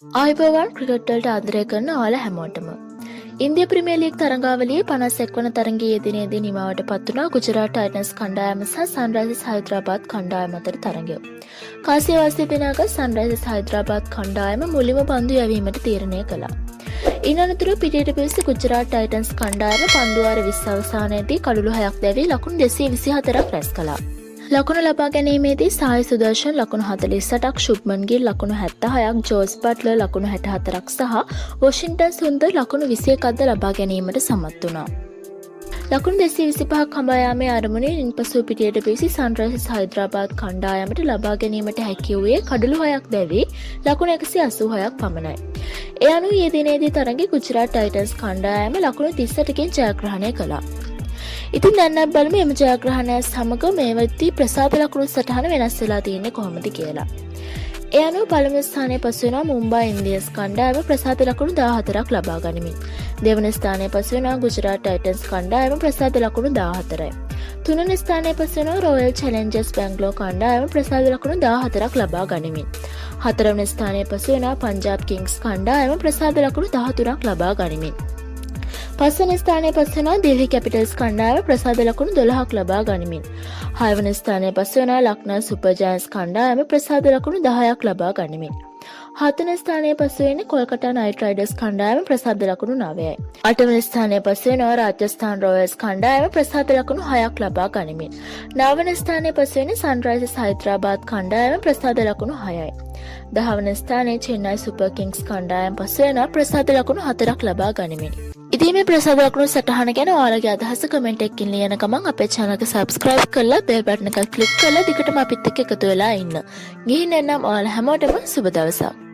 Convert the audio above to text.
ආයුබෝවන් ක්‍රිකට් වලට ආදරය කරන ඔයාලා හැමෝටම. ඉන්දියා ප්‍රීමියර් ලීග් තරඟාවලියේ 51 වන තරඟයේ දිනේදී නිමවට පත් වුණා ගුජරාට් ටයිටන්ස් කණ්ඩායම සහ සන්රයිසර්ස් හයිදරාබාද් කණ්ඩායම අතර තරඟය. කාසිය වාසිය දිනාගත් සන්රයිසර්ස් හයිදරාබාද් කණ්ඩායම මුලින්ම පන්දු යැවීමට තීරණය කළා. ඉන් අනතුරුව පිටියට පිවිසි ගුජරාට් ටයිටන්ස් කණ්ඩායම පන්දු වාර 20 අවසානයේදී කඩලු 6ක් දැවී ලකුණු 224ක් රැස් කළා. ලකුණු ලබා ගැනීමේදී සායි සුදර්ශන් ලකුණු 48ක්, ශුබ්මන් ගිල් ලකුණු 76ක්, ජෝස් බට්ලර් ලකුණු 64ක් සහ වොෂින්ටන් සුන්දර් ලකුණු 21ක්ද ලබා ගැනීමට සමත් වුණා. ලකුණු 225ක් හඹා යාමේ අරමුණින් ඉන්පසු පිටියට පිවිසි සන්රයිසර්ස් හයිදරාබාද් කණ්ඩායමට ලබා ගැනීමට හැකි වූයේ කඩලු 6ක් දැවී ලකුණු 186ක් පමණයි. ඒ අනුව ඊයේ දිනේදී තරඟයේ ගුජරාට් ටයිටන්ස් කණ්ඩායම ලකුණු 38කින් ජයග්‍රහණය කළා. ඉතින් දැන් අපි බලමු මේ ජයග්‍රහණය සමග මේ වෙද්දී ප්‍රසාද ලකුණු සටහන වෙනස් වෙලා තියෙන්නේ කොහොමද කියලා. ඒ අනුව පළමු ස්ථානයේ පසු වෙනවා මුම්බයි ඉන්දියන්ස් කණ්ඩායම ප්‍රසාද ලකුණු 14ක් ලබා ගනිමින්. දෙවන ස්ථානයේ පසු වෙනවා ගුජරාට් ටයිටන්ස් කණ්ඩායම ප්‍රසාද ලකුණු 14යි. තුන්වෙනි ස්ථානයේ පසු වෙනවා රොයල් චැලෙන්ජර්ස් බැංගලෝර් කණ්ඩායම ප්‍රසාද ලකුණු 14ක් ලබා ගනිමින්. හතරවෙනි ස්ථානයේ පසු වෙනවා පංජාබ් කිංග්ස් කණ්ඩායම ප්‍රසාද ලකුණු 13ක් ලබා ගනිමින්. පස්වෙනි ස්ථානයේ පසු වෙනවා දිල්ලි කැපිටල්ස් කණ්ඩායම ප්‍රසාද ලකුණු 12ක් ලබා ගනිමින්. හයවෙනි ස්ථානයේ පසු වෙනවා ලක්නෝ සුපර් ජයන්ට්ස් කණ්ඩායම ප්‍රසාද ලකුණු 10ක් ලබා ගනිමින්. හත්වෙනි ස්ථානයේ පසු වෙන්නේ කොල්කතා නයිට් රයිඩර්ස් කණ්ඩායම ප්‍රසාද ලකුණු 9යි. අටවෙනි ස්ථානයේ පසු වෙනවා රාජස්ථාන් රොයල්ස් කණ්ඩායම ප්‍රසාද ලකුණු 6ක් ලබා ගනිමින්. නවවෙනි ස්ථානයේ පසු වෙන්නේ සන්රයිසර්ස් හයිදරාබාද් කණ්ඩායම ප්‍රසාද ලකුණු 6යි. 10වෙනි ස්ථානයේ චෙන්නයි සුපර් කිංග්ස් කණ්ඩායම පසු වෙනවා ප්‍රසාද ලකුණු 4ක් ලබා ගනිමින්. ඉතින් මේ ප්‍රසාද ලකුණු සටහන ගැන ඔයාලගේ අදහස කමෙන්ට් එකකින් ලියන ගමන් අපේ channel එක subscribe කරලා bell button එක click කරලා දිගටම අපිත් එක්ක එකතු වෙලා ඉන්න. ගිහින් එන්නම් ඔයාලා හැමෝටම සුබ දවසක්.